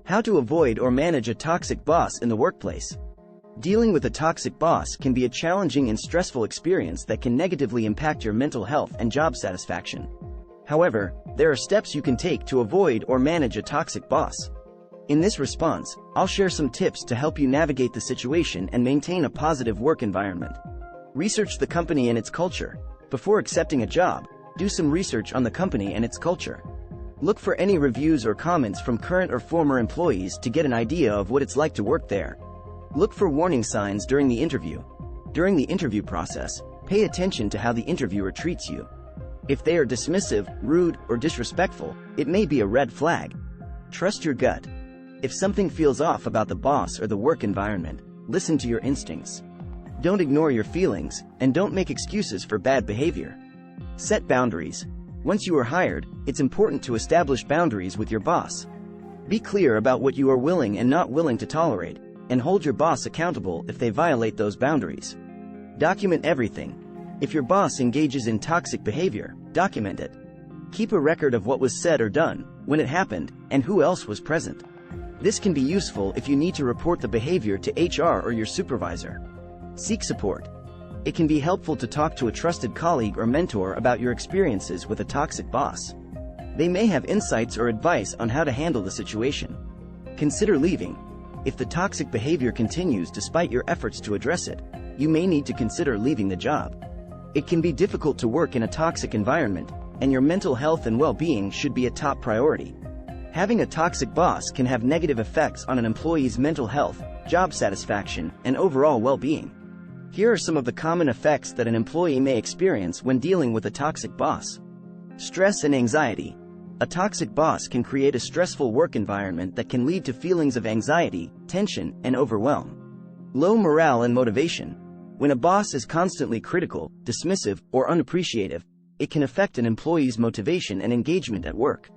How to avoid or manage a toxic boss in the workplace. Dealing with a toxic boss can be a challenging and stressful experience that can negatively impact your mental health and job satisfaction. However, there are steps you can take to avoid or manage a toxic boss. In this response, I'll share some tips to help you navigate the situation and maintain a positive work environment. Research the company and its culture. Before accepting a job, do some research on the company and its culture. Look for any reviews or comments from current or former employees to get an idea of what it's like to work there. Look for warning signs during the interview. During the interview process, pay attention to how the interviewer treats you. If they are dismissive, rude, or disrespectful, it may be a red flag. Trust your gut. If something feels off about the boss or the work environment, listen to your instincts. Don't ignore your feelings, and don't make excuses for bad behavior. Set boundaries. Once you are hired, it's important to establish boundaries with your boss. Be clear about what you are willing and not willing to tolerate, and hold your boss accountable if they violate those boundaries. Document everything. If your boss engages in toxic behavior, document it. Keep a record of what was said or done, when it happened, and who else was present. This can be useful if you need to report the behavior to HR or your supervisor. Seek support. It can be helpful to talk to a trusted colleague or mentor about your experiences with a toxic boss. They may have insights or advice on how to handle the situation. Consider leaving. If the toxic behavior continues despite your efforts to address it, you may need to consider leaving the job. It can be difficult to work in a toxic environment, and your mental health and well-being should be a top priority. Having a toxic boss can have negative effects on an employee's mental health, job satisfaction, and overall well-being. Here are some of the common effects that an employee may experience when dealing with a toxic boss. Stress and anxiety. A toxic boss can create a stressful work environment that can lead to feelings of anxiety, tension, and overwhelm. Low morale and motivation. When a boss is constantly critical, dismissive, or unappreciative, it can affect an employee's motivation and engagement at work.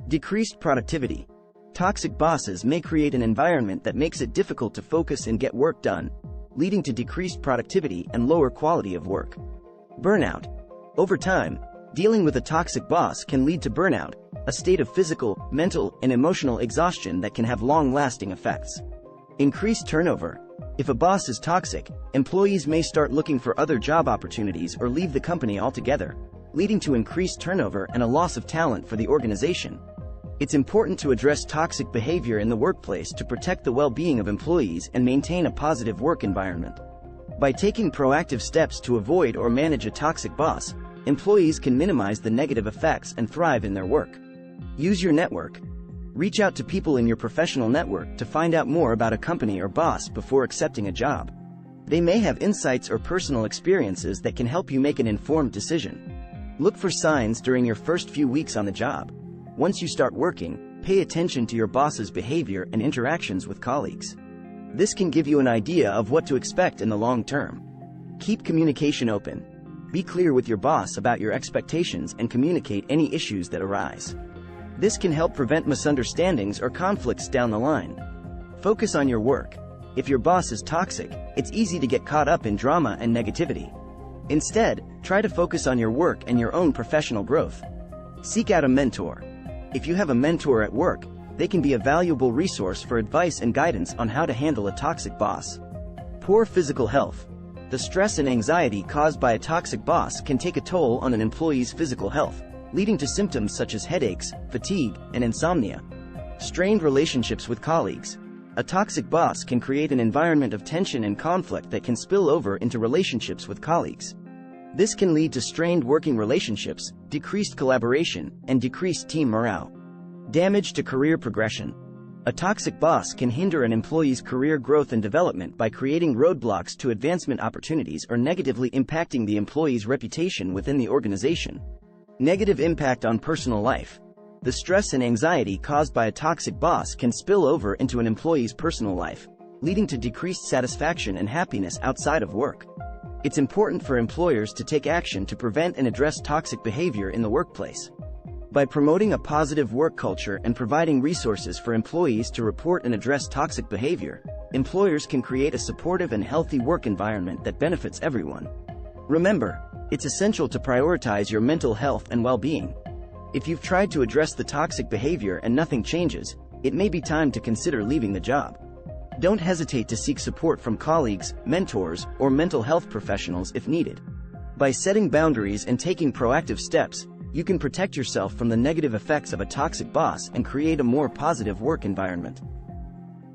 Decreased productivity. Toxic bosses may create an environment that makes it difficult to focus and get work done, leading to decreased productivity and lower quality of work. Burnout. Over time, dealing with a toxic boss can lead to burnout, a state of physical, mental, and emotional exhaustion that can have long-lasting effects. Increased turnover. If a boss is toxic, employees may start looking for other job opportunities or leave the company altogether, leading to increased turnover and a loss of talent for the organization. It's important to address toxic behavior in the workplace to protect the well-being of employees and maintain a positive work environment. By taking proactive steps to avoid or manage a toxic boss, employees can minimize the negative effects and thrive in their work. Use your network. Reach out to people in your professional network to find out more about a company or boss before accepting a job. They may have insights or personal experiences that can help you make an informed decision. Look for signs during your first few weeks on the job. Once you start working, pay attention to your boss's behavior and interactions with colleagues. This can give you an idea of what to expect in the long term. Keep communication open. Be clear with your boss about your expectations and communicate any issues that arise. This can help prevent misunderstandings or conflicts down the line. Focus on your work. If your boss is toxic, it's easy to get caught up in drama and negativity. Instead, try to focus on your work and your own professional growth. Seek out a mentor. If you have a mentor at work, they can be a valuable resource for advice and guidance on how to handle a toxic boss. Poor physical health. The stress and anxiety caused by a toxic boss can take a toll on an employee's physical health, leading to symptoms such as headaches, fatigue, and insomnia. Strained relationships with colleagues. A toxic boss can create an environment of tension and conflict that can spill over into relationships with colleagues. This can lead to strained working relationships, decreased collaboration, and decreased team morale. Damage to career progression. A toxic boss can hinder an employee's career growth and development by creating roadblocks to advancement opportunities or negatively impacting the employee's reputation within the organization. Negative impact on personal life. The stress and anxiety caused by a toxic boss can spill over into an employee's personal life, leading to decreased satisfaction and happiness outside of work. It's important for employers to take action to prevent and address toxic behavior in the workplace. By promoting a positive work culture and providing resources for employees to report and address toxic behavior, employers can create a supportive and healthy work environment that benefits everyone. Remember, it's essential to prioritize your mental health and well-being. If you've tried to address the toxic behavior and nothing changes, it may be time to consider leaving the job. Don't hesitate to seek support from colleagues, mentors, or mental health professionals if needed. By setting boundaries and taking proactive steps, you can protect yourself from the negative effects of a toxic boss and create a more positive work environment.